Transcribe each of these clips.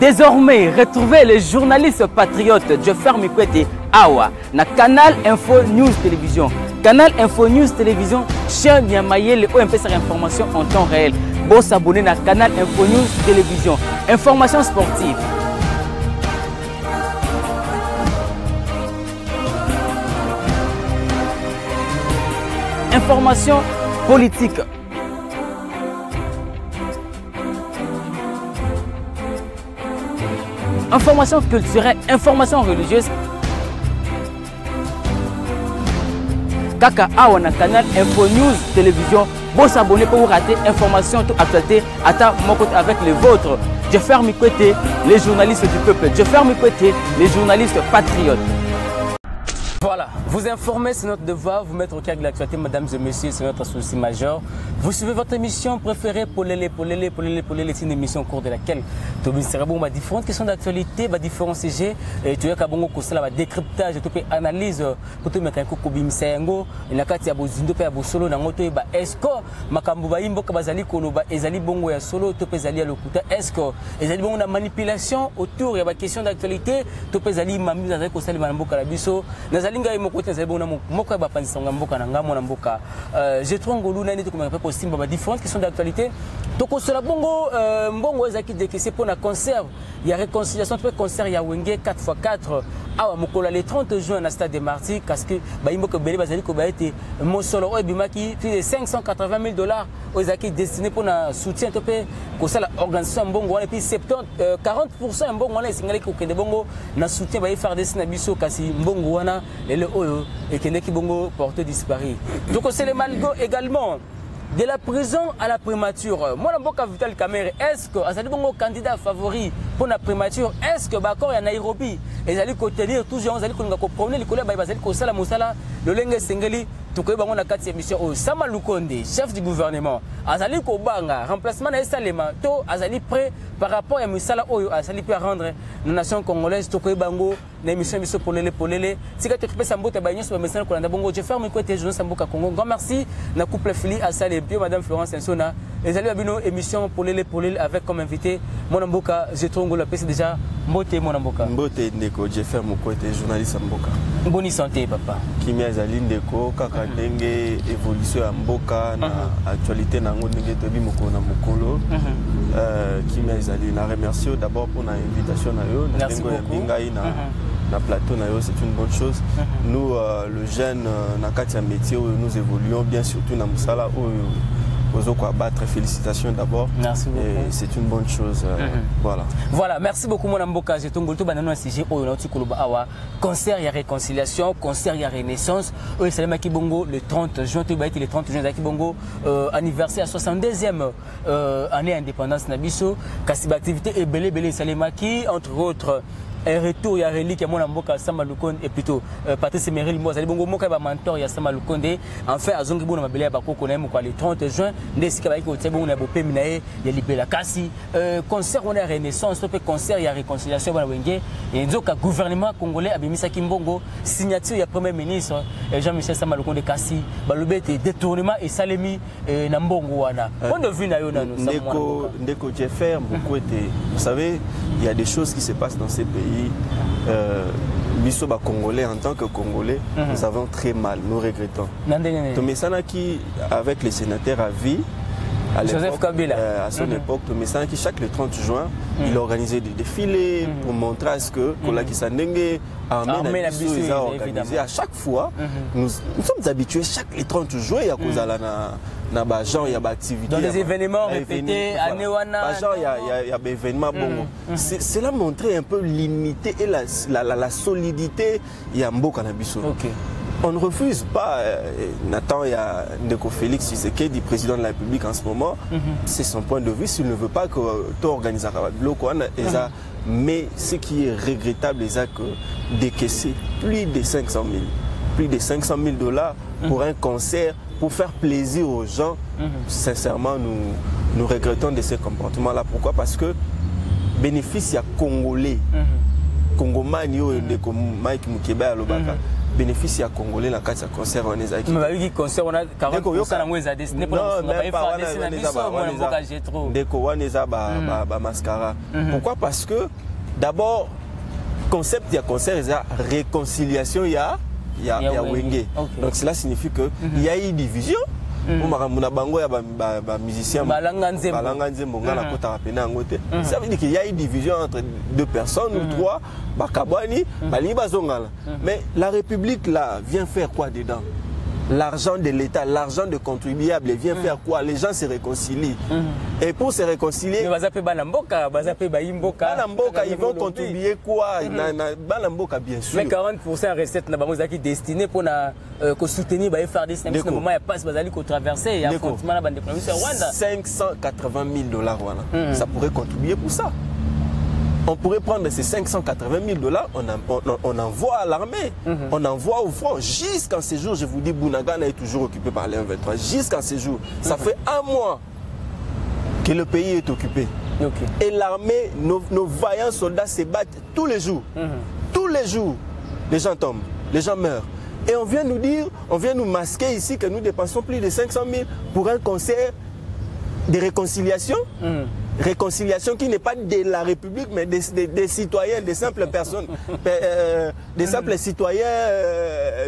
Désormais, retrouvez les journalistes patriotes Jeffer Mikwete Awa na Canal Info News Télévision. Canal Info News Télévision, chien Niamayele ou MPSR information en temps réel. Bon s'abonner à Canal Info News Télévision. Information sportive. Information politique. Information culturelle, information religieuse. Kaka Awa na Canal Info News Télévision. Bon s'abonner pour vous rater information toute actualité à mon côté avec les vôtres. Jeffer Mikwete, les journalistes du peuple. Jeffer Mikwete, les journalistes patriotes. Voilà, vous informer, c'est notre devoir, vous mettre au cœur de l'actualité, mesdames et messieurs, c'est notre souci majeur. Vous suivez votre émission préférée, Polélé, c'est une émission au cours de laquelle tu as différentes questions d'actualité, différents sujets, et tu as un décryptage, tu as analyse, pour te mettre un coup de bimsengo, il y a un bozindo, solo, est-ce que Makambuba Imboka Bazali Koloba, Ezali Bongo ya solo, tu peux aller à l'okuta, est-ce que Ezali Bongo na manipulation autour, il y a des questions d'actualité, tu peux aller m'amuser avec Osali Manamboka Labiso, Nazalinga et Mokote Zabona Moka Bapanisanga Mboka Nangamo Namboka, j'ai trouvé un goulou, Simba, différentes questions d'actualité. Donc, on se la bongo, bongo, ezaki décaissé pour la conserve. Il y a réconciliation, tu peux concert, il y a Wenge 4x4. Ah, Mokola, le 30 juin, à Stade des Martyrs, parce que, Baïmoko Bélé, Bazali, Kobaïté, mon solo, Bimaki, plus de 580 000 $, ezaki destiné pour un soutien, tu peux, que ça, l'organisation bongo, et puis 40% bongo, on a signalé que des bongo, na soutien, va y faire des sinabiso, kasi bongo, wana, et le oyo, et que qui bongo porte disparu. Donc, c'est le malgo également. De la prison à la primature, moi, je Vital Kamerhe, est-ce que c'est un candidat favori pour la primature? Est-ce que Bakor est à Nairobi? Et ils allaient tenir toujours, ils allaient comprendre les collègues, ils allaient Kosala Moussala, le Lengue Sengeli, tout comme on a 4e émission. Sama Lukonde, chef du gouvernement, Azali Kobanga, remplacement de Salema, to Azali prêt par rapport à Moussala, Azali peut rendre la nation congolaise, Toko Bango, l'émission Polélé. Si tu fais Sambote Bagnon sur le message qu'on a bongo, je ferme mes côtés, je Samboka Congo. Grand merci, na couple Fili à Salé, puis Madame Florence Ensona. Et salut à Bino, émission Polélé avec comme invité mon Amboka, j'ai trouvé la paix déjà. Mbote mon Amboka. Mbote Ndeko, je ferme mon côté, journaliste Amboka. Bonne santé, papa. Kimia Zaline Ndeko, Kaka Ndenge, évolution Amboka, na actualité na Ndenge Tobi Mokona Mokolo. Kimia Zaline, la remercie d'abord pour l'invitation na yo. Merci beaucoup. Na plateau, c'est une bonne chose. Nous, le jeune, Nakatia métier, nous évoluons bien, surtout dans Moussala, battre. Félicitations d'abord. Merci beaucoup. C'est une bonne chose. Voilà. Voilà, merci beaucoup, mon Amboka. J'ai tombé tout banano sujet au concert, il y a réconciliation, concert, il y a renaissance. C'est le Makibongo le 30 juin, le 30 juin d'Akibongo, anniversaire 62e année indépendance Nabiso. Kassiba activité et belé Salemaki, entre autres. Un retour, il y a relique, il y a mon amboka Sama Lukonde et plutôt Patrice Meril Moza. Bongo Moka ba mentor, il y a Sama Lukonde. Enfin, à Zongi Bouna Mabélé Bako Konem le 30 juin. Nesika Baïko Tsebo, on a Bopé Minae, il y a Libela Kassi. Concert, on a Renaissance, concert, il y a réconciliation, et il y a gouvernement congolais, Abimisa Kimbongo, signature, il y a Premier ministre Jean-Michel Sama Lukonde Kassi, Balubete, détournement et Salemi Nambongo Wana. On a vu Ndeko Jeffer, vous savez, il y a des choses qui se passent dans ces pays. Bisoba Congolais, en tant que Congolais, nous avons très mal, nous regrettons. Tomesana qui, avec les sénateurs à vie, à son époque, Tomesana qui, chaque le 30 juin, il organisait des défilés pour montrer à ce que Kolaki Sandenge armée a organisé. À chaque fois, nous sommes habitués, chaque le 30 juin, il y a cause à la il y a des activités. Dans des événements répétés, à Newana. Il y a des événements. Cela montrait un peu l'unité et la solidité. Il y a Mboka Nabiso. On ne refuse pas. Nathan, il y a Ndeko Félix Tshisekedi, président de la République en ce moment. C'est son point de vue. S'il ne veut pas que tout organise un bloc, mais ce qui est regrettable, c'est que décaisser plus de 500 000. Plus de 500 000 $ pour un concert, pour faire plaisir aux gens. Sincèrement, nous regrettons de ces comportements-là. Pourquoi? Parce que bénéfice, il y a Congolais. Congomani, Mike Mukebe à Lobaka. bénéfice à Congolais dans le concert on est acquis. Mais le concert on a 40% moins à destiné pour mascara. Pourquoi? Parce que d'abord concept du concert est la réconciliation il y a Wenge. Donc cela signifie que il y a une division. Ça veut dire qu'il y a une division entre deux personnes ou trois. Mais la République là vient faire quoi dedans? L'argent de l'État, l'argent de contribuables vient faire quoi? Les gens se réconcilient. Et pour se réconcilier, ils vont contribuer quoi? Bien sûr. Mais 40% recettes qui destinés pour soutenir les FARDC. Il y a pas de traverser. Il y a 580 000 $. Ça pourrait contribuer pour ça. On pourrait prendre ces 580 000 $, on envoie à l'armée, on envoie au front. Jusqu'en ce jour, je vous dis, Bunagana est toujours occupé par les 23. Jusqu'en ce jour, ça fait un mois que le pays est occupé. Et l'armée, nos vaillants soldats se battent tous les jours. Tous les jours, les gens tombent, les gens meurent. Et on vient nous dire, on vient nous masquer ici que nous dépensons plus de 500 000 pour un concert de réconciliation. Réconciliation qui n'est pas de la République, mais des citoyens, des simples personnes, des simples citoyens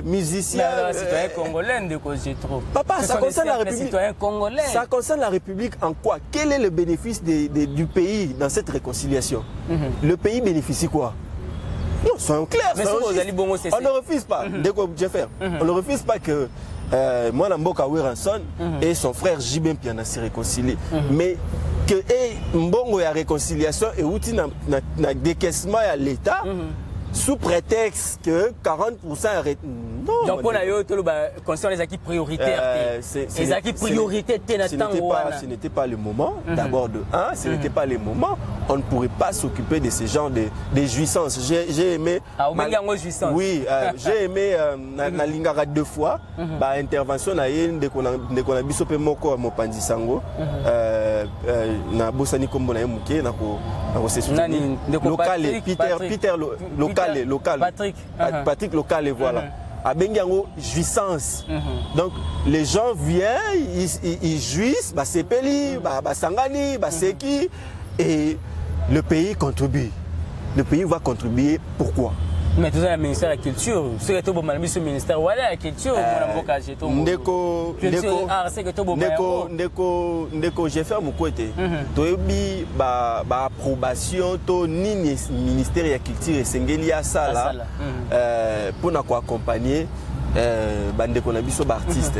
musiciens. Citoyens congolais, papa, ça concerne la République. Ça concerne la République en quoi? Quel est le bénéfice du pays dans cette réconciliation? Le pays bénéficie quoi? Non, soyons clairs. On ne refuse pas. On ne refuse pas que moi, Mboka Weranson et son frère Jibem Piana se réconcilient. Mais que Mbongo ya réconciliation et outil na décaissement à l'État sous prétexte que 40% arrêtent. Non. Donc on a eu tout le concernant les acquis prioritaires. Les acquis prioritaires ce n'était pas le moment. D'abord de 1, ce n'était pas le moment. On ne pourrait pas s'occuper de ce genre de jouissances. J'ai aimé. Oui, j'ai aimé na lingara 2 fois. Intervention na yé de qu'on a biso pe moko mopandi sango. Na bosani kombo na muké na ko local Peter local Patrick local et voilà. À Bengango, jouissance. Donc les gens viennent, ils jouissent, c'est Peli, Sangani, Seki, et le pays contribue. Le pays va contribuer. Pourquoi? Mais tout ça, le ministère de la Culture, c'est que le ministère de la Culture, j'ai fait mon côté. Tu as approbation, tu ministère de la Culture et Sengelia Sala pour nous accompagner les artistes.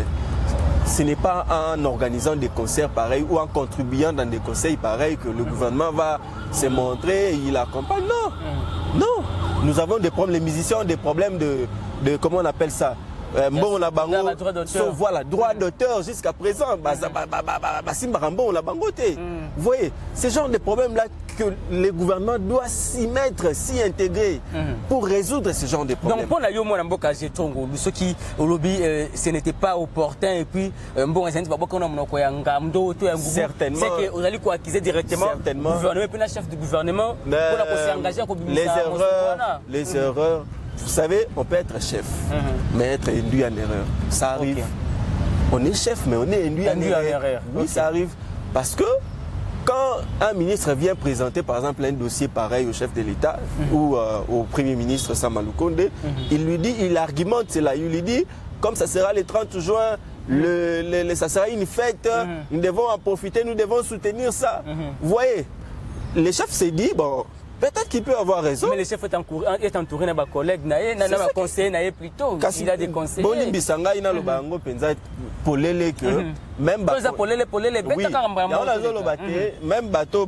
Ce n'est pas en organisant des concerts pareils ou en contribuant dans des conseils pareils que le gouvernement va se montrer et il accompagne. Non, non. Nous avons des problèmes, les musiciens ont des problèmes de comment on appelle ça? Voilà, droit d'auteur jusqu'à présent. Vous voyez, ce genre de problèmes-là que le gouvernement doit s'y mettre, s'y intégrer pour résoudre ce genre de problèmes. Donc, pour la Yomo Namboka Jetongo, ceux qui au lobby, ce n'était pas opportun et puis, bon, certainement. C'est que vous allez quoi acquiser directement le gouvernement et puis la chef du gouvernement pour s'engager à les erreurs. Vous savez, on peut être chef, mais être induit en erreur. Ça arrive. On est chef, mais on est induit en erreur. Oui, ça arrive. Parce que quand un ministre vient présenter, par exemple, un dossier pareil au chef de l'État ou au Premier ministre Sama Lukonde, il argumente cela. Il lui dit, comme ça sera le 30 juin, ça sera une fête, nous devons en profiter, nous devons soutenir ça. Vous voyez, le chef s'est dit, bon, peut-être qu'il peut avoir raison. Mais le chef est entouré de ses collègues, de conseillers plutôt. Il a des conseillers. Bon, Bissanga, il a le bango, polele que même même bateau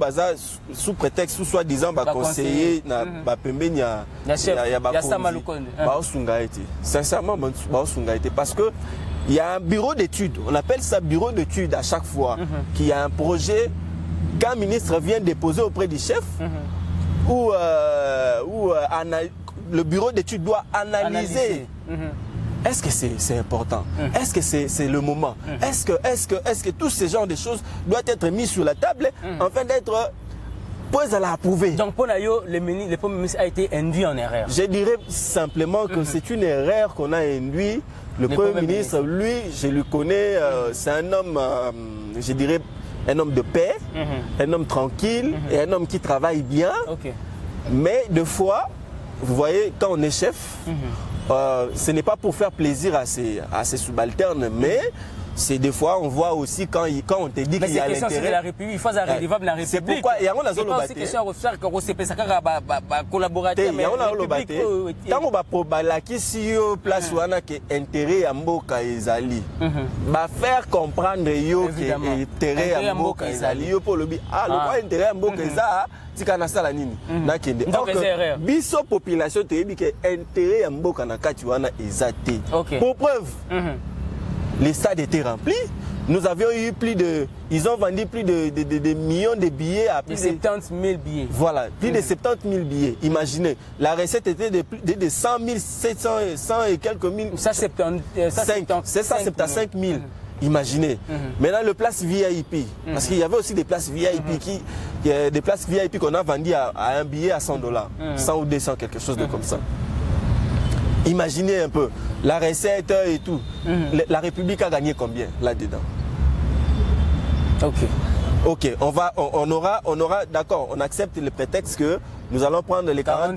sous prétexte soit disant conseiller na pembeni ya sincèrement parce que il y a un bureau d'études, on appelle ça bureau d'études à chaque fois qu'il y a un projet qu'un ministre vient déposer auprès du chef où le bureau d'études doit analyser. Est-ce que c'est important? Est-ce que c'est le moment? Est-ce que tous ces genres de choses doivent être mis sur la table afin d'être Pour elle a approuvé. Donc pour Nayo, le Premier ministre a été induit en erreur. Je dirais simplement que c'est une erreur qu'on a induit. Le Premier ministre, lui, je le connais, c'est un homme, je dirais, un homme de paix, un homme tranquille et un homme qui travaille bien. Mais des fois, vous voyez, quand on est chef, ce n'est pas pour faire plaisir à ses subalternes, mais c'est des fois, on voit aussi quand on te dit qu'il y a l'intérêt. C'est de la République, il faut arriver à la République. C'est pourquoi il y a un c'est pas aussi question de faire que on collaborateur. Il y a un tant on va probablement si place où on a que intérêt à Mboka ezali, va faire comprendre yo que intérêt à Mboka ezali yo pour le bi ah le quoi intérêt à Mboka ezali tikana sala nini na kende. Donc biso population te yebi que intérêt à Mboka na kati wana ezate. Pour preuve. Les stades étaient remplis. Nous avions eu ils ont vendu plus de millions de billets à plus de 70 000 billets. Voilà, plus de 70 000 billets. Imaginez, la recette était de 100 000, 700 100 et quelques mille. Ça, c'est 75 000. Imaginez. Maintenant, le place VIP, parce qu'il y avait aussi des places VIP des places VIP qu'on a vendues à un billet à $100, 100 ou 200, quelque chose de comme ça. Imaginez un peu, la recette et tout. La République a gagné combien là-dedans? Ok, on aura, d'accord, on accepte le prétexte que nous allons prendre les 40%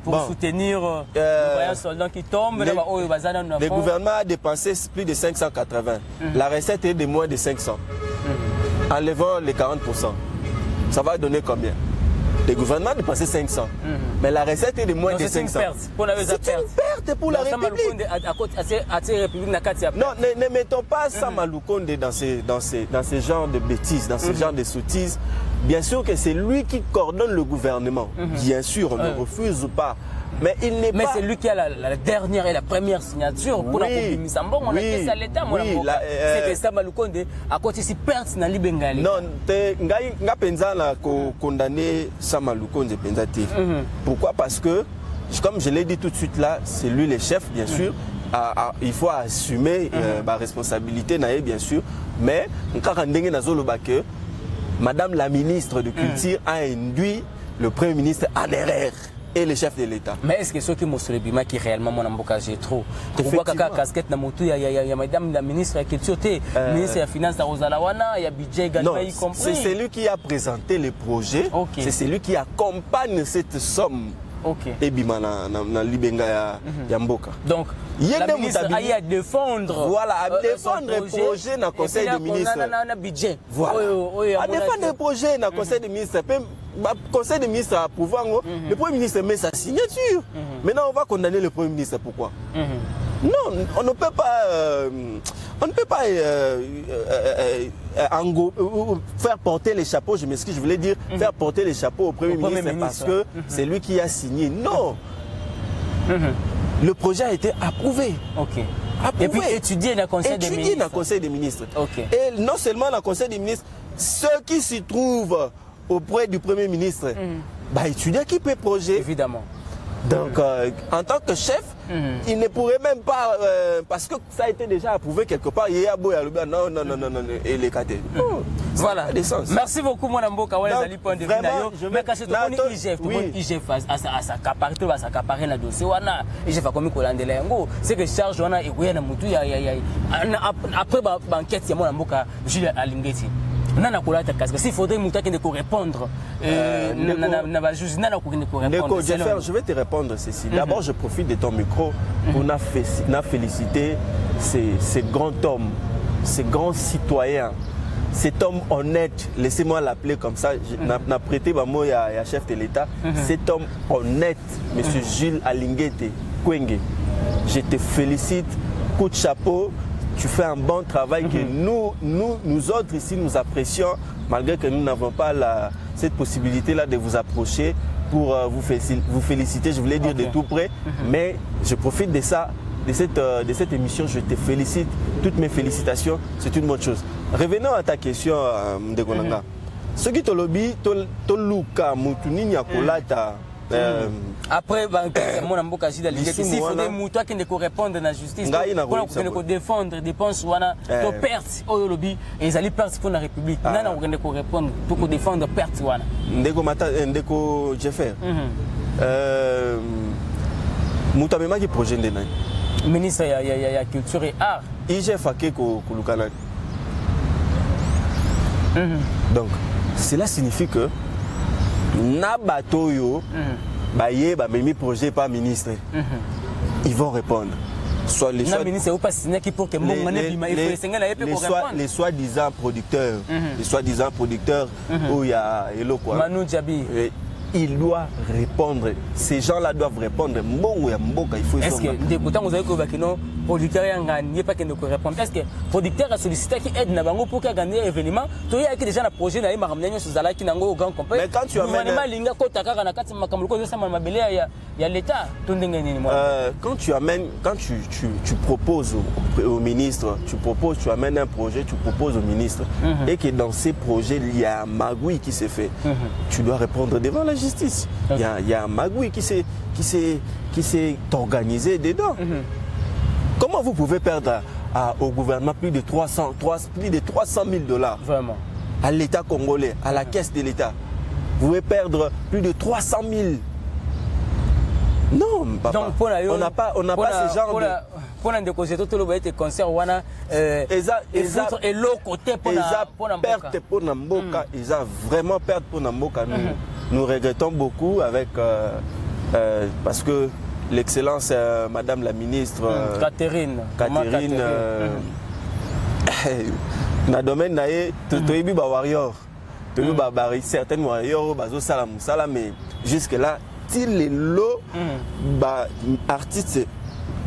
pour soutenir les voyants soldats qui tombent. Le gouvernement a dépensé plus de 580. La recette est de moins de 500. Enlevons les 40%. Ça va donner combien? Le gouvernement a dépensé 500. Mais la recette est de moins de 500. C'est une perte pour la République. Non, ne mettons pas Sama Lukonde dans ce genre de bêtises, dans ce genre de sottises. Bien sûr que c'est lui qui coordonne le gouvernement. Bien sûr, on ne refuse pas. Mais il n'est pas... Mais c'est lui qui a la dernière et la première signature pour la République Misambon. On a fait ça à l'État, c'est que Sama Lukonde a côté si perte dans l'Ibengali. Non, nga penza na condamné Sama Lukonde penzati. Pourquoi? Parce que, comme je l'ai dit tout de suite là, c'est lui le chef, bien sûr. Il faut assumer ma responsabilité, bien sûr. Mais, Madame la ministre de Culture a induit le Premier ministre en erreur. Et le chef de l'État. Mais est-ce que ceux qui m'ont sur le bima qui réellement mon embocage j'ai trop? Tu vois qu'à casquette na moto, il y a Madame la ministre de la Culture, ministre de la Finance à Rosalawana, il y a budget également y compris. C'est celui qui a présenté le projet. C'est celui qui accompagne cette somme. Et bima na libenga ya mboka. Donc la ministre a à défendre. Voilà, à défendre le projet dans le Conseil des ministres. Voilà. À défendre le projet dans le Conseil des ministres. Le Conseil des ministres a approuvé. Le Premier ministre met sa signature. Maintenant, on va condamner le Premier ministre. Pourquoi? Non, on ne peut pas, faire porter les chapeaux, je m'excuse, je voulais dire faire porter les chapeaux au Premier ministre parce que c'est lui qui a signé. Non. Le projet a été approuvé. Et puis étudié dans le Conseil des ministres. Dans le Conseil des ministres. Et non seulement dans le Conseil des ministres, ceux qui s'y trouvent auprès du Premier ministre, étudier qui peut projet. Évidemment. Donc, en tant que chef, il ne pourrait même pas, parce que ça a été déjà approuvé quelque part, il y a non, et les catés. Voilà. Merci beaucoup, mon ambo, Kawale point de vue. Mais quand je te IGF, à s'accaparer le dossier, IGF a commis Kolandelengo, c'est que charge, on a écoué après l'enquête, il y a mon ambo, Jules Alingeti. S'il faudrait répondre, je vais te répondre ceci. D'abord, je profite de ton micro pour féliciter ce grand homme, ce grand citoyen, cet homme honnête. Laissez-moi l'appeler comme ça. N'a prêté ma mot à chef de l'État. Cet homme honnête, M. Jules Alingete Kwenge. Je te félicite. Coup de chapeau. Tu fais un bon travail que nous autres ici, nous apprécions, malgré que nous n'avons pas cette possibilité-là de vous approcher pour vous féliciter, je voulais dire de tout près. Mais je profite de ça, de cette émission, je te félicite. Toutes mes félicitations, c'est une bonne chose. Revenons à ta question, Ndekonanga. Ce qui te lobby, Toluka, Moutouni, Nyakolata, Après, mon amboka Jida s'il faudrait mouton qui ne répondre à la justice, pour défendre dépenses wana to perte au lobby et ils allaient perte pour la République. Nana on ko répondre pour défendre perte wana. Ndeko mata ndeko Jeffer. Mouton même qui projet de nani. Ministre ya culture et art. IGF ko kulukana. Donc cela signifie que Nabatoyo Baye, Mimi projet pas ministre. Ils vont répondre. Soit les soi-disant producteurs. Les soi-disant producteurs où il y a Manu Djabi. Il doit répondre. Ces gens-là doivent répondre. Est-ce que pourtant vous avez que non producteur n'y pas qu'il ne répondre. Est-ce que producteur a sollicité qui aide Nabango pour qu'il gagne événement? Tu as déjà un projet dans les maramiens sur Zala qui n'a pas grand complet. Mais quand tu amènes il y a l'État. Quand tu amènes, quand tu proposes au ministre, tu amènes un projet, tu proposes au ministre, et que dans ces projets il y a un magouille qui s'est fait, tu dois répondre devant la justice. Il y a un magouille qui s'est organisé dedans. Comment vous pouvez perdre au gouvernement plus de 300 000 $? Vraiment. À l'État congolais, à la caisse de l'État. Vous pouvez perdre plus de 300 000. Non, papa. Donc, on n'a pas ce genre de... Pour un décosé, tout le monde concert wana et l'autre côté pour la perte pour Namboka, ils ont vraiment perte pour Namboka. Nous regrettons beaucoup avec parce que l'excellence Madame la ministre Catherine na domaine nae toyebi ba warrior toyebi ba certains warriors bazo sala mais jusque là il est lot ba artiste,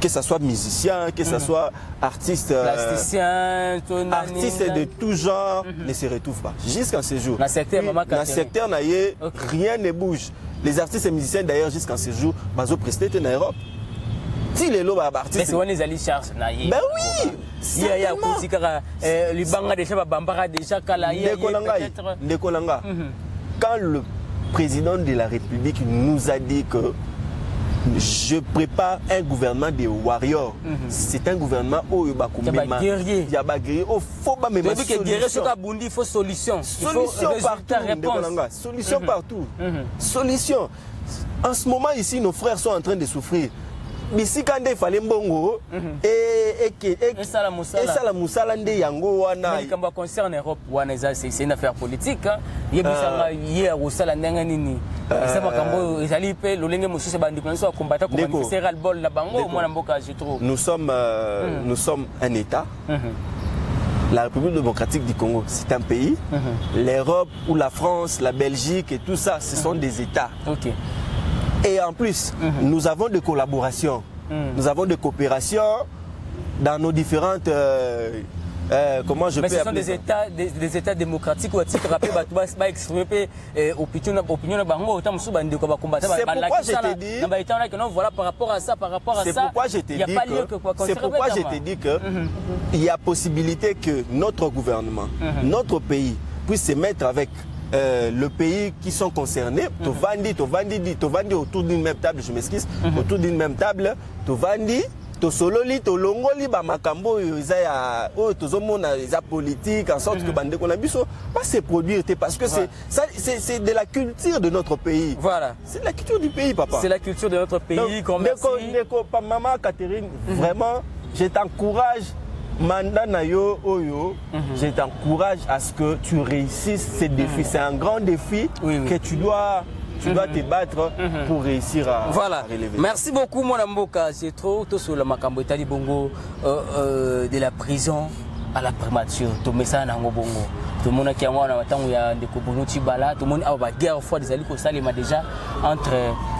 que ce soit musicien, que ce soit artiste plasticien, artiste de tout genre ne se retrouve pas jusqu'à ce jour. Dans le secteur rien ne bouge. Les artistes et musiciens d'ailleurs jusqu'à ce jour bazo presté en Europe. Si les lots artistes. Mais c'est on les alliés charge na yé. Ben oui. Il y a Koutikara les banga déjà bambara déjà kala Ndekolanga. Quand le président de la République nous a dit que je prépare un gouvernement de warriors. C'est un gouvernement où il y a guerrier. Il y a guerrier. Il faut pas me mettre il faut solution. Solution partout. Solution partout. Solution. En ce moment ici, nos frères sont en train de souffrir. Mais si quand il fallait mbongo et ça la moussala nde yango wana quand on concerne l'Europe c'est une affaire politique il y a hier au sala ndenga nini ça va kambo ezali pe lolenge mosusu bandi konso combattre comme manifester le bol na bango mwana mboka je trouve nous sommes un État. La République démocratique du Congo, c'est un pays. L'Europe ou la France, la Belgique et tout ça, ce sont des États. Et en plus, nous avons des collaborations, nous avons des coopérations dans nos différentes... comment je peux appeler ça? Mais ce sont des États démocratiques où tu te rappelles, tu vas exprimer l'opinion de Bango, c'est pourquoi je t'ai dit... Voilà, par rapport à ça, c'est pourquoi je t'ai dit qu'il y a possibilité que notre gouvernement, notre pays, puisse se mettre avec... le pays qui sont concernés, Tovandi autour d'une même table, je m'excuse, autour d'une même table, Tovandi, Tosololi, Tolongoli, Bamakambo, Tozomona, politique, en sorte que Bande Konabiso pas se produire, parce que c'est de la culture de notre pays. Voilà. C'est la culture du pays, papa. C'est la culture de notre pays. Maman Catherine, vraiment, je t'encourage. Mandat Nayo Oyo, je t'encourage à ce que tu réussisses ces défis. C'est un grand défi que tu dois te battre pour réussir à relever. Merci beaucoup, mon Mboka. C'est trop sur le Makambo Itali Bongo de la prison à la primature. Tout le monde bongo. Tout le monde qui a des Kobonuti Bala, tout le monde a une guerre fois des alliés qui déjà entre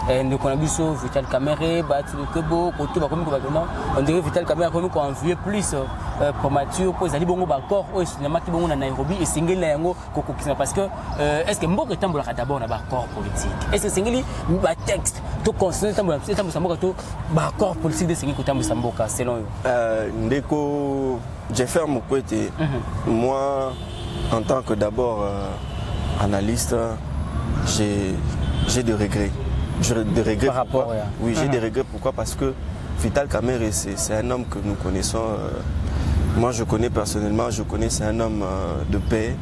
Ndekonabiso, Vital Kamere, Batu Kebo, Koto Bakomi Kobakena. On dirait Vital Kamere comme qu'on envoie plus primature pour les alliés bongo bakor au cinéma qui bongo na Nairobi et single na yango kokokisana parce que est-ce que Mboka tambola d'abord na bakor politique. Est-ce que single ba texte to considérer tambola Mboka to bakor politique de single tambola Mboka selon eux. Ndeko Jeffer Mukwete, moi en tant que d'abord analyste, j'ai des regrets. J'ai des regrets. Par rapport, pourquoi? Oui, j'ai des regrets. Pourquoi? Parce que Vital Kamerhe, c'est un homme que nous connaissons. Moi, je connais personnellement, c'est un homme de paix.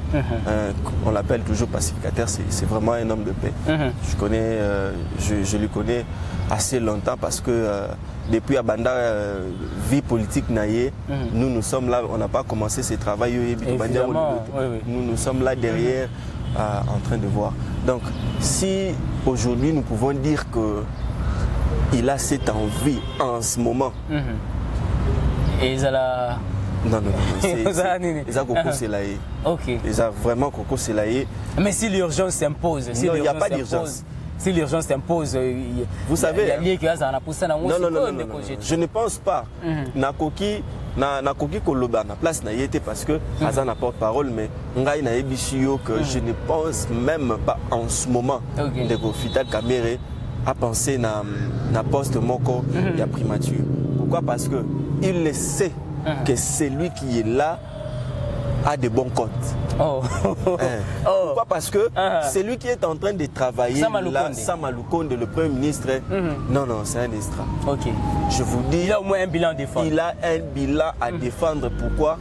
On l'appelle toujours pacificateur, c'est vraiment un homme de paix. Je le connais assez longtemps parce que depuis Abanda, vie politique naïe, nous sommes là, on n'a pas commencé ce travail. Nous sommes là derrière en train de voir. Donc, si aujourd'hui nous pouvons dire qu'il a cette envie en ce moment, et ça non, ils ont Coco Selaye. Ok. Ils ont vraiment Coco Selaye. Mais si l'urgence s'impose, non, il n'y a pas d'urgence. Si l'urgence s'impose, vous savez, non, je ne pense pas. Nakoki Koloba na place na yete parce que Azan n'a pas de parole, mais ngai na ebishio que je ne pense même pas en ce moment de Vital Kamerhe à penser na poste moko ya primature. Pourquoi? Parce que il le sait que celui qui est là a de bons comptes. Pourquoi? Parce que celui qui est en train de travailler là, Samaloukonde, le Premier ministre, non, c'est un extra. Je vous dis, il a au moins un bilan à défendre. Il a un bilan à défendre. Pourquoi?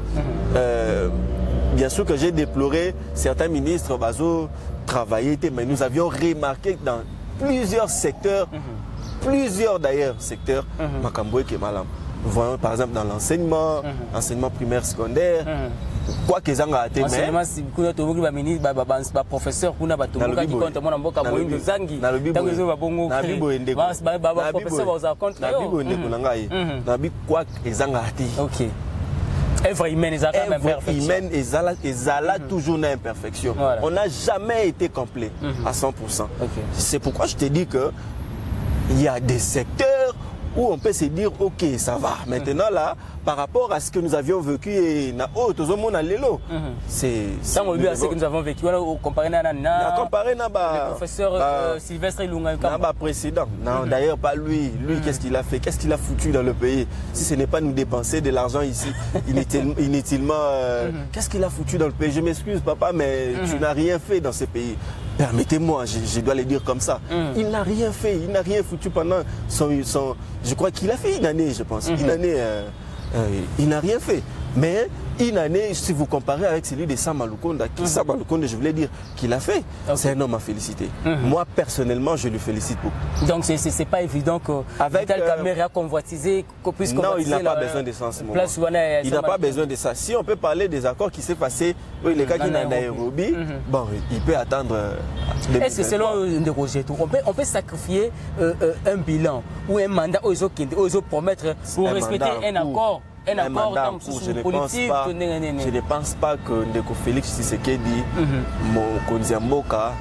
Bien sûr que j'ai déploré certains ministres bazo travailler, mais nous avions remarqué que dans plusieurs secteurs, plusieurs d'ailleurs secteurs, Makamboué qui est malade. Voyons par exemple dans l'enseignement, enseignement primaire, secondaire, quoi qu'ils en aient été. Enseignement, si vous avez un professeur, vous avez un œuvre humaine est toujours une imperfection. On n'a jamais été complet à 100%. C'est pourquoi je te dis que il y a des secteurs où on peut se dire ok ça va. Maintenant là, par rapport à ce que nous avions vécu et na tout le monde a l'élo, c'est ça on lui a ce que nous avons vécu comparé le professeur Sylvestre Ilunga précédent. Non, d'ailleurs pas lui. Lui qu'est-ce qu'il a fait? Qu'est-ce qu'il a foutu dans le pays? Si ce n'est pas nous dépenser de l'argent ici inutilement, qu'est-ce qu'il a foutu dans le pays? Je m'excuse papa, mais tu n'as rien fait dans ce pays. Permettez-moi, je dois le dire comme ça. Il n'a rien fait, il n'a rien foutu pendant son je crois qu'il a fait une année, je pense. Une année, il n'a rien fait. Mais une année, si vous comparez avec celui de Samaloukonde, Samaloukonde, je voulais dire qu'il a fait, c'est un homme à féliciter. Moi, personnellement, je le félicite beaucoup. Donc, c'est pas évident que Vital Kamerhe a convoitisé, qu'on puisse convoitiser. Non, il n'a pas besoin de ça en ce moment. Il n'a pas besoin de ça. Si on peut parler des accords qui s'est passé, les cas qui sont en Nairobi, bon, il peut attendre. Est-ce que selon Ndeko, on peut sacrifier un bilan ou un mandat aux autres promettre pour respecter un accord? Un mandat je ne pense pas que Ndeko Félix Tshisekedi mokonzi ya mboka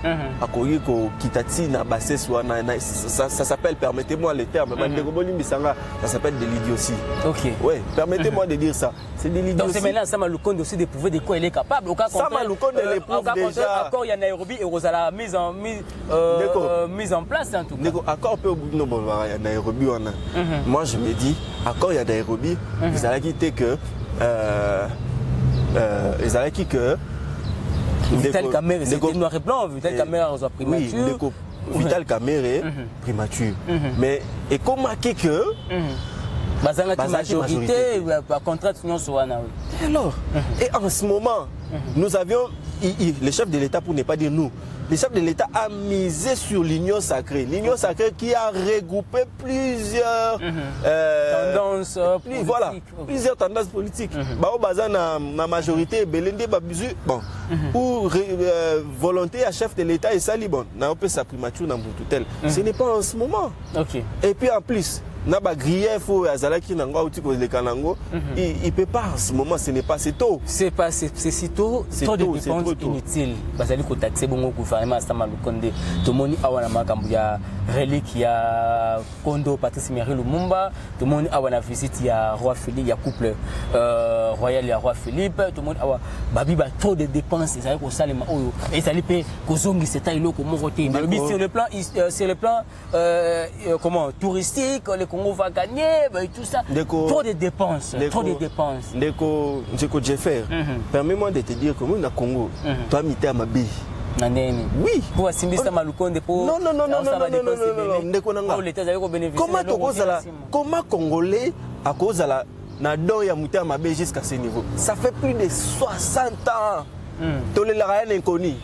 akoki kokitati na bassesse wana ça s'appelle, permettez-moi le terme, ça s'appelle de l'idiotie. Oui, permettez-moi de dire ça. C'est de l'idiotie. Donc c'est maintenant Samaloukonde aussi de prouver de quoi il est capable. Samaloukonde le prouve déjà. Accord il y a Nairobi et Rosala mise en place en tout cas. Accord peut au bout de Nairobi. Moi je me dis accord il y a Nairobi. Vous allez quitter que Vital Kamerhe c'était noir et blanc. Vital Kamerhe a primature. Oui, Vital Kamerhe primature. Mais et comment que la majorité par contrat alors et en ce moment nous avions le chef de l'État, pour ne pas dire nous, le chef de l'État a misé sur l'union sacrée. L'union sacrée qui a regroupé plusieurs tendances politiques. Voilà, plusieurs tendances politiques. La majorité, Belende Babuzu, bon, ou volonté à chef de l'État et Salibon, n'a pas sa primature dans Boutoutel. Ce n'est pas en ce moment. Et puis en plus, Naba grief ou Azalaki Nango ou Tiko le Kanango, il peut pas en ce moment, ce n'est pas, c'est tôt. C'est pas, c'est si tôt, trop de dépenses inutiles. Basali ko taxer bongo gouvernement Samaloukonde. Tout le monde a wana makambu ya relique ya Kondo Patrice Emery Lumumba. Tout le monde a wana visite ya roi Philippe, ya couple royal ya roi Philippe. Tout le monde a babi ba trop de dépenses. Ça ko salema oyo. Et ça lipe ko zongi c'est taille loko mo côté. Sur le plan comment touristique, le Congo va gagner, tout ça. Trop de dépenses. Trop de dépenses. Ndeko Jeffer, permets-moi de te dire que nous, au Congo, toi, Mité Amabi, Oui. Pour Simbisa Malukonde pour non. Comment Congolais à cause de la Nado ya Mouta Mabé jusqu'à ce niveau? Ça fait plus de 60 ans. Toléra inconnu.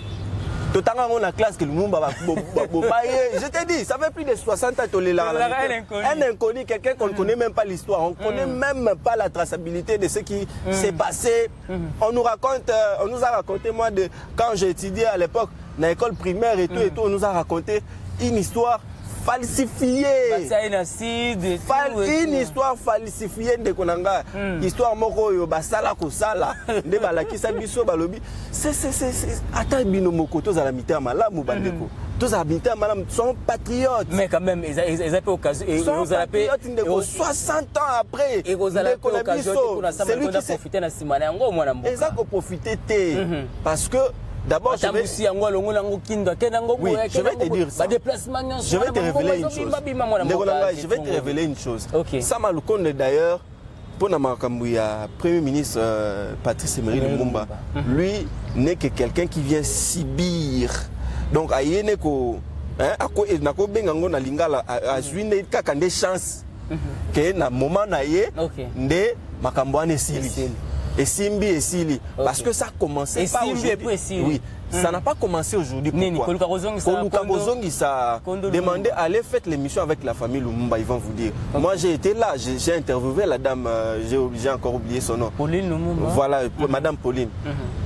Totanga on a classe que le monde je te dis, ça fait plus de 60 ans toléra un inconnu, quelqu'un qu'on ne connaît même pas l'histoire, on ne connaît même pas la traçabilité de ce qui s'est passé. On nous a raconté, moi, quand j'ai étudié à l'époque dans l'école primaire et tout, on nous a raconté une histoire falsifiée. Une histoire falsifiée de Konanga. Histoire moko yo basala kosala de balakisa biso balobi. C'est attends bino moko to za la mita malamu bandeko. Tous habitants madame sont patriotes. Mais quand même ils ont pas occasion et ils ont patriotes 60 ans après. Et vous allez pas occasion c'est lui qui a profité na simane yango mwana mboka. Ils ont profité parce que d'abord, je vais te dire ça. Je vais te révéler une chose. Je vais te révéler une chose. Sama Lukonde d'ailleurs, pour le Premier ministre Patrice Emery Lumumba, lui n'est que quelqu'un qui vient Sibir. Donc, il y a des chances que na moment na ye de makambwane sili. Et Simbi et Sili. Parce que ça a commencé pas aujourd'hui. Oui, ça n'a pas commencé aujourd'hui. Pourquoi? Kolukabozongi ça demandé à aller faire l'émission avec la famille Lumumba, ils vont vous dire. Moi j'ai été là, j'ai interviewé la dame, j'ai encore oublié son nom. Pauline Lumumba. Voilà, Madame Pauline.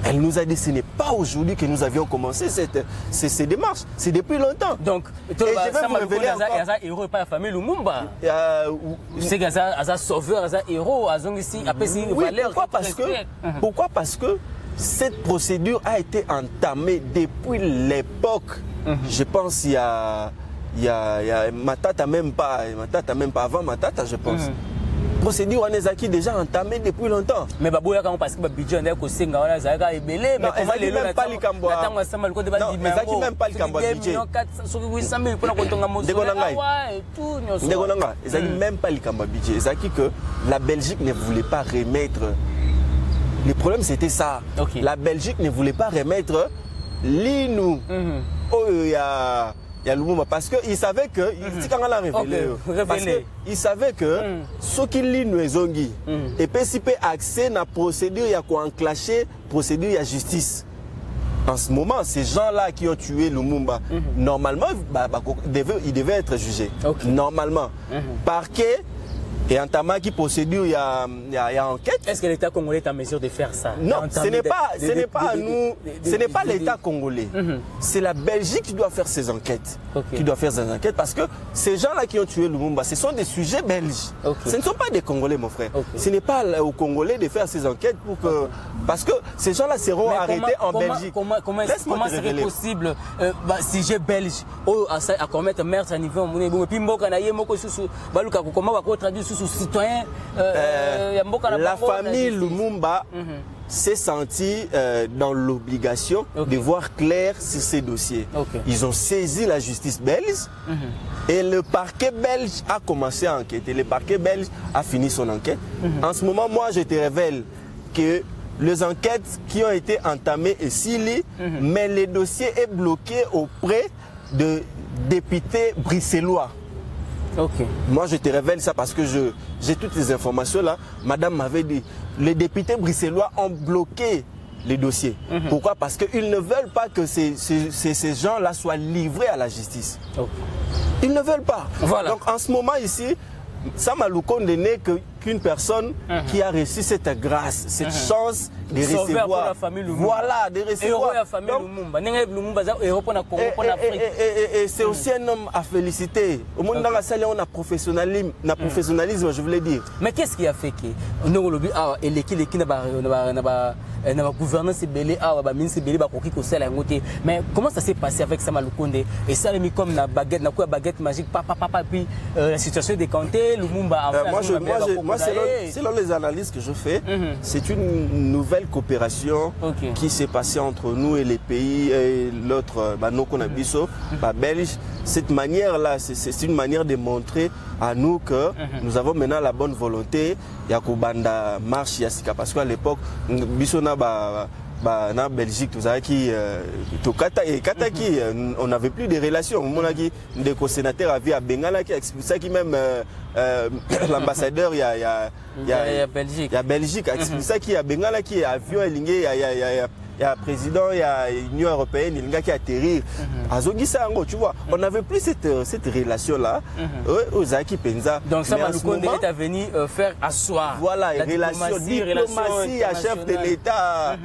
Elle nous a dit ce n'est pas aujourd'hui que nous avions commencé ces démarches, c'est depuis longtemps. Donc, et je vais vous révéler encore. Il y a un héros pas la famille Lumumba. C'est qu'il y a un sauveur, un héros, pourquoi? Parce que cette procédure a été entamée depuis l'époque. Je pense il y a Matata même pas avant Matata, je pense. Procédure on est acquis déjà entamée depuis longtemps. Mais baboya quand parce que budget on est ko senga on a zaka ebele mais comment les même pas likambo. Non, ezaki même pas likambo budget. 800 000 pour kontonga mozo. Ezaki même pas likambo budget. Ezaki que la Belgique ne voulait pas remettre. Le problème c'était ça. La Belgique ne voulait pas remettre l'Inou. Il y a Lumumba parce qu'il savait que il savait que ce qui l'Inou est zongi et participer accès à la procédure il y a quoi enclencher procédure il y a justice. En ce moment, ces gens-là qui ont tué Lumumba, normalement, ils devaient être jugés. Normalement, parquet. Et en tamaki qui procédure, il y a enquête. Est-ce que l'État congolais est en mesure de faire ça? Non, ce n'est pas nous, ce n'est pas l'État congolais. C'est la Belgique qui doit faire ces enquêtes. Qui doit faire ces enquêtes parce que ces gens-là qui ont tué Lumumba, ce sont des sujets belges. Ce ne sont pas des Congolais, mon frère. Ce n'est pas aux Congolais de faire ces enquêtes pour que... Parce que ces gens-là seront arrêtés en Belgique. Comment serait possible si j'ai belge à commettre meurtre à niveau et puis comment on va traduire citoyen, la famille Lumumba s'est sentie dans l'obligation de voir clair sur ces dossiers. Ils ont saisi la justice belge et le parquet belge a commencé à enquêter. Le parquet belge a fini son enquête. En ce moment, moi, je te révèle que les enquêtes qui ont été entamées est scellées, mais le dossier est bloqué auprès de députés bruxellois. Moi, je te révèle ça parce que j'ai toutes les informations là. Madame m'avait dit, les députés bruxellois ont bloqué les dossiers. Pourquoi? Parce qu'ils ne veulent pas que ces gens-là soient livrés à la justice. Ils ne veulent pas. Voilà. Donc, en ce moment ici, Sama Lukonde n'est qu'une personne qui a reçu cette grâce, cette chance de recevoir. Pour la famille Lumumba. Voilà, de recevoir. Et c'est aussi un homme à féliciter. Au monde dans la salle, on a professionnalisme, je voulais dire. Mais qu'est-ce qui a fait que nous la gouvernance est belée, mais comment ça s'est passé avec Sama Lukonde? Et ça, comme la baguette magique, puis la situation est décantée, Lumumba. Moi, selon les analyses que je fais, c'est une nouvelle coopération qui s'est passée entre nous et les pays et l'autre, belge. Cette manière-là, c'est une manière de montrer à nous que nous avons maintenant la bonne volonté. Yakubanda marche Yassika parce qu'à l'époque, Bissona en Belgique, tout ça qui on n'avait plus de relations. Mon sénateur a vu à Bengala qui explique ça qui même l'ambassadeur il y a Belgique a expliqué ça qui a Bengala qui est avion il y a président, il y a l'Union européenne, il y a qui atterrir. Tu vois, on n'avait plus cette relation-là. Donc ça, Maloukonde est venu faire asseoir. Voilà, diplomatie à chef de l'État.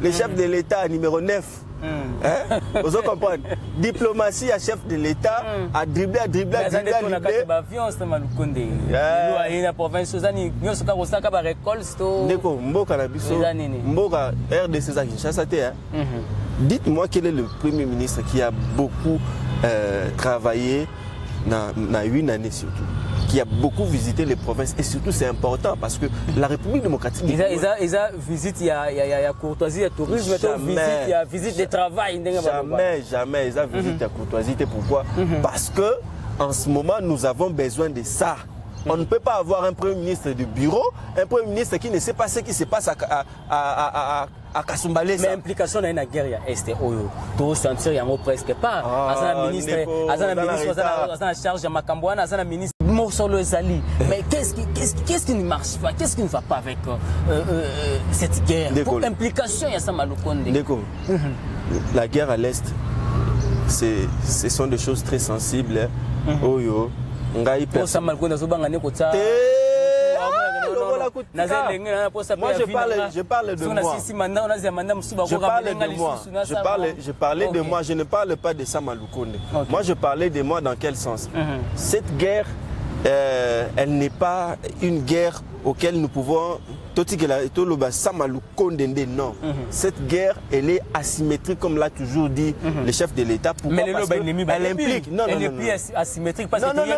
Le chef de l'État numéro 9. Vous comprenez? Diplomatie à chef de l'État, à dribbler. Dites-moi quel est le premier ministre qui a beaucoup travaillé dans une année surtout, qui a beaucoup visité les provinces et surtout c'est important parce que la République démocratique... Il y a visite, il y a courtoisie, il y a tourisme, il y a visite de travail. Jamais, il y a visite à courtoisie. Pourquoi? Parce que en ce moment, nous avons besoin de ça. On ne peut pas avoir un premier ministre du bureau, un premier ministre qui ne sait pas ce qui se passe à Kasumbalesa. Mais l'implication dans la guerre, est Oyo. Tout sentir, il y a presque pas. Azana ministre, Azana charge de Makambouana, Azana ministre, Morsolo Zali. Mais qu'est-ce qui ne marche pas? Qu'est-ce qui ne va pas avec cette guerre? Pour l'implication, il y a ça Maloukonde. La guerre à l'Est, ce sont des choses très sensibles. Oyo. Moi je parle de moi. Je parlais de moi, je ne parle pas de ça Maloukonde. Moi je parlais de moi dans quel sens? Cette guerre, elle n'est pas une guerre auquel nous pouvons... Non. Cette guerre, elle est asymétrique, comme l'a toujours dit le chef de l'État. Mais elle implique. Non, elle n'est plus asymétrique parce que il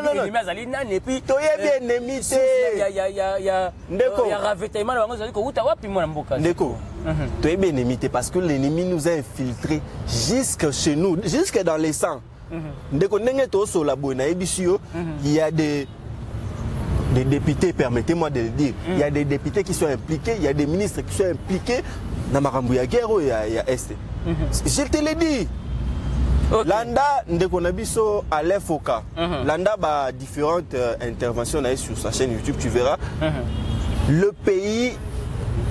y a ravitaillement. Parce que l'ennemi nous a infiltrés jusque chez nous, jusque dans les sangs. Il y a des députés, permettez-moi de le dire, il y a des députés qui sont impliqués, il y a des ministres qui sont impliqués dans Marambouya Guerre, il y a Est. Je te l'ai dit. Landa, Ndekonabiso, Alain Foka. Landa a différentes interventions sur sa chaîne YouTube, tu verras. Le pays,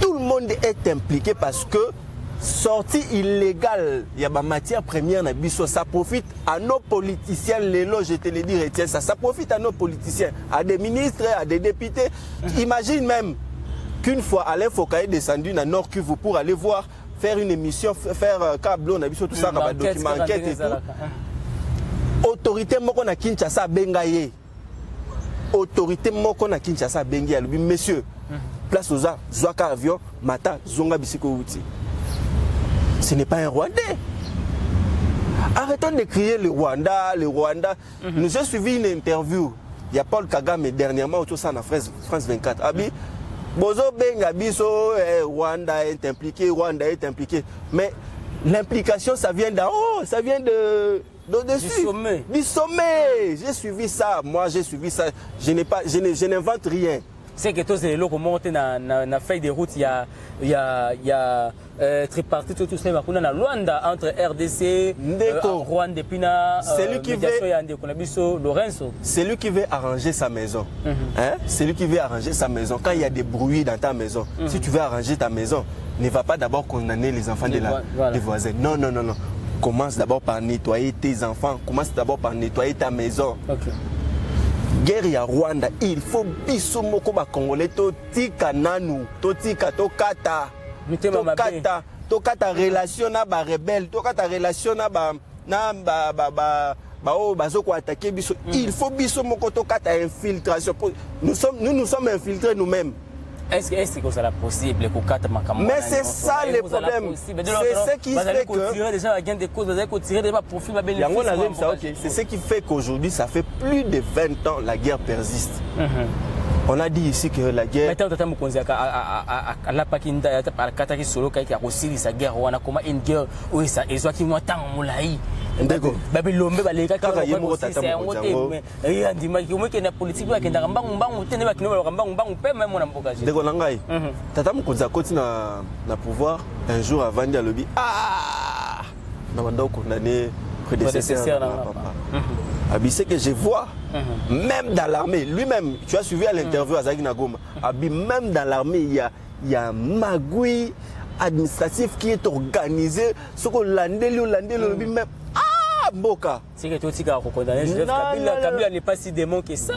tout le monde est impliqué parce que sortie illégale, il y a ma matière première, ça profite à nos politiciens, je te le dis, retiens ça, ça profite à nos politiciens, à des ministres, à des députés. Imagine même qu'une fois Alain Foka est descendu dans Nord Kivu pour aller voir, faire une émission, faire câble, tout ça, document, enquête et tout. Autorité, moi, on a Kinshasa, Bengaye. Autorité, moi, on a Kinshasa, Bengaye. Monsieur, place aux arts, Zouaka avion, Mata, Zonga Bisiko Outi. Ce n'est pas un Rwandais. Arrêtons de crier le Rwanda, le Rwanda. Nous avons suivi une interview. Il y a Paul Kagame dernièrement autour de ça dans France 24. Abi, Bozo Benga Biso, Rwanda est impliqué, Rwanda est impliqué. Mais l'implication, ça vient d'en haut, ça vient du sommet. Du sommet. J'ai suivi ça. Moi, j'ai suivi ça. Je n'invente rien. C'est que tous les locaux montent dans la feuille de route, il y a tripartite tout ça, il y a Luanda entre RDC, Rwanda, Pina, Lorenzo. C'est lui qui veut arranger sa maison. C'est lui qui veut arranger sa maison. Quand il y a des bruits dans ta maison, si tu veux arranger ta maison, ne va pas d'abord condamner les enfants des voisins. Non. Commence d'abord par nettoyer tes enfants. Commence d'abord par nettoyer ta maison. Guerre à Rwanda, il faut biso moko ba Congolais to tika nanu, to tika to kata relation na ba rebelle, to kata relation na bazoko attaquer biso. Il faut biso moko to kata infiltration. Nous sommes infiltrés nous-mêmes. Est-ce que c'est possible que mais c'est ça le problème. C'est ce qui fait que c'est ce qui fait qu'aujourd'hui, ça fait plus de 20 ans la guerre persiste. On a dit ici que la guerre. Maintenant, tu as la Pakinda, tu as Kataki Solo, qui a aussi sa guerre, on a comment une guerre, oui, ça, et soit qui m'ont tant moulaï. D'accord. Babylone, les gars, qui ont c'est un côté, mais rien dit, mais qui est politique, qui est un bang, qui est un bang, même mon embocage. D'accord, Nangai. Tata Moukoza continue à pouvoir un jour avant de lobby. Ah! Nous avons condamné prédécesseur. C'est que je vois, même dans l'armée, lui-même, tu as suivi à l'interview à Zagina Goma, même dans l'armée, il y a un magouille administratif qui est organisé, ce qu'on l'a même. Ah, Mboka! C'est que tu as condamné, Kabila n'est pas si démon que ça.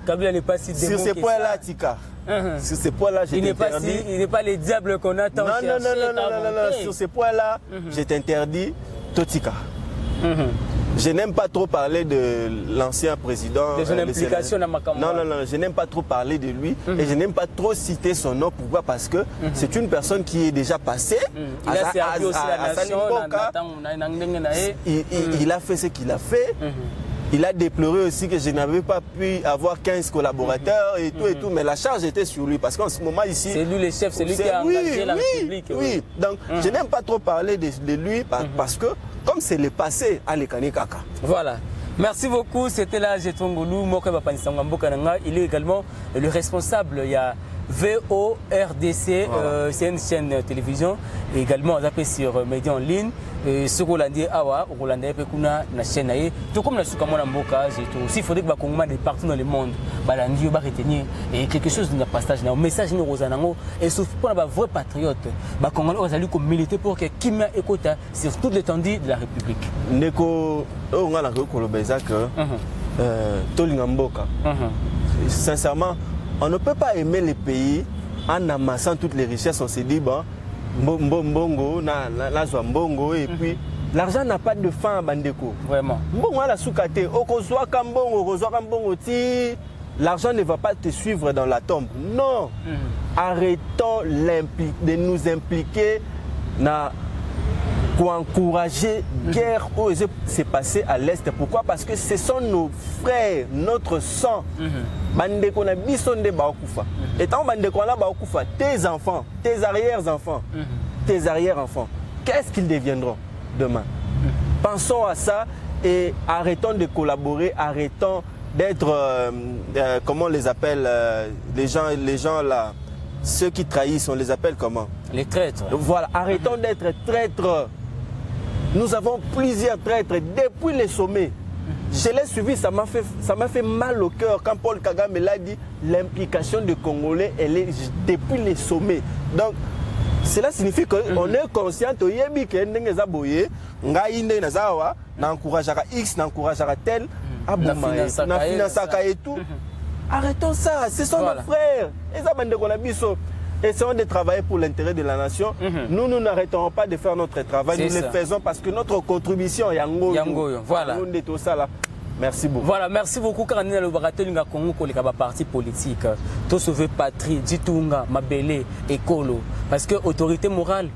Kabila n'est pas si démon que ça. Sur ces points-là, Tika. Sur ces points-là, je t'interdis. Il n'est pas les diables qu'on attend. Non. Sur ces points-là, je t'interdis, Totika. Je n'aime pas trop parler de l'ancien président. De son implication dans ma campagne. Non, je n'aime pas trop parler de lui et je n'aime pas trop citer son nom. Pourquoi? Parce que c'est une personne qui est déjà passée. Il a servi aussi la nation. Il a fait ce qu'il a fait. Il a déploré aussi que je n'avais pas pu avoir 15 collaborateurs et tout, mais la charge était sur lui. Parce qu'en ce moment ici... C'est lui le chef, c'est lui qui a engagé la République. Oui, donc je n'aime pas trop parler de lui parce que comme c'est le passé, allez, Kaka. Voilà. Merci beaucoup. C'était là Jetongolu, il est également le responsable. Il y a VORDC, c'est une chaîne de télévision, et également on appelle sur médias en ligne. Ce Rolandais Awa, Rolandais Pekuna, la chaîne aïe, tout comme la Soukamona Mboka, il faudrait que les Congolais de partout dans le monde, Balandi, retenir et quelque chose de passage, un message nous Rosanango, et sauf pour un vrai patriote, les Congolais ont comme militer pour que Kimia écoute sur toute l'étendue de la République. Neko, on a la Kolobezak, Tolingamboka. Sincèrement, on ne peut pas aimer les pays en amassant toutes les richesses. On s'est dit, bon, Mbongo, Mbongo, et puis l'argent n'a pas de fin à Bandeko. Vraiment. Mbongo, la soukate, l'argent ne va pas te suivre dans la tombe. Non. Arrêtons de nous impliquer pour encourager la guerre qui s'est passée à l'Est. Pourquoi? Parce que ce sont nos frères, notre sang. Bandeko na bisonde baokufa. Et tant bandeko na baokufa, tes enfants, tes arrière-enfants, qu'est-ce qu'ils deviendront demain? Pensons à ça et arrêtons de collaborer, arrêtons d'être, comment on les appelle, les gens là, ceux qui trahissent, on les appelle comment? Les traîtres. Voilà, arrêtons d'être traîtres. Nous avons plusieurs traîtres depuis les sommets. Je l'ai suivi, ça m'a fait mal au cœur quand Paul Kagame l'a dit, l'implication des Congolais, elle est depuis les sommets. Donc, cela signifie qu'on est conscient que X, tel, et tout. Arrêtons ça, ce sont nos frères. Essayons de travailler pour l'intérêt de la nation. Nous n'arrêterons pas de faire notre travail. Nous le faisons parce que notre contribution est Yangoyo. Voilà. Merci beaucoup. Voilà, merci beaucoup. Quand on a le Baratelinga Congo, il y a parti politique. Tout sauver patrie, Ditunga, Mabele, Ekolo. Parce que autorité morale,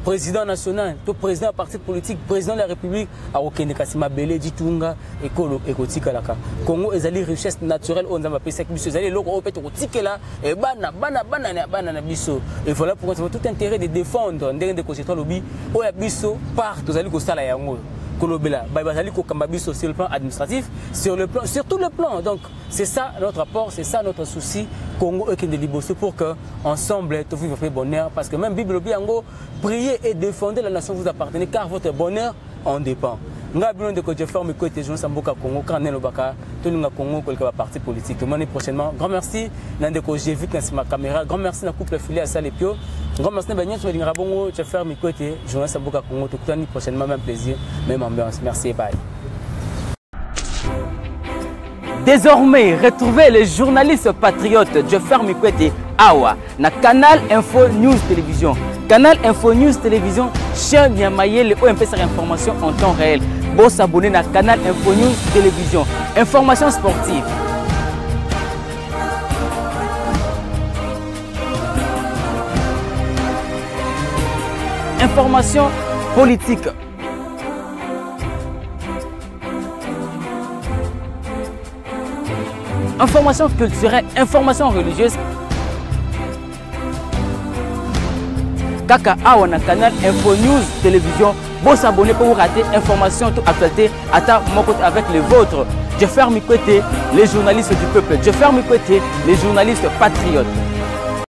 président national, tout président de parti politique, président de la République, a aucun cas Mabele, Ditunga, Ekolo, Ekotika Laka. Congo est allé richesse naturelle, on a appelé ça que vous allez l'eau au pétrole, là, et banana biso. Et voilà pourquoi c'est tout intérêt de défendre, de constituer lobby, où la biso part, vous allez costa la yango. Sur le plan administratif, sur tout le plan. Donc, c'est ça notre rapport, c'est ça notre souci. Congo et Kindeliboso pour qu'ensemble, tout vivre bonheur. Parce que même Bible Biango, priez et défendez la nation vous appartenez, car votre bonheur en dépend. Nous avons dit que je ferme côté Jean Samboka Congo, quand on Baka, tout le monde Congo, quelque parti politique. Demain prochainement, grand merci. J'ai vu que c'est ma caméra. Grand merci à couple filé à Salepio. Grand merci à Bagnon, je ferme côté Jean Samboka Congo. Tout le monde prochainement, même plaisir, même ambiance. Merci, bye. Désormais, retrouvez les journalistes patriotes Jeffer Mikwete Awa na Canal Info News Télévision. Canal Info News Télévision, chien Niamaye, le OMP information en temps réel. Bon s'abonner na Canal Info News Télévision. Information sportive. Information politique. information culturelle, information religieuse. Kaka awa na canal Info News Télévision. Bon s'abonner pour vous rater information toute actualité. Attends mon côté avec les vôtres. Je ferme côté les journalistes du peuple. Je ferme côté les journalistes patriotes.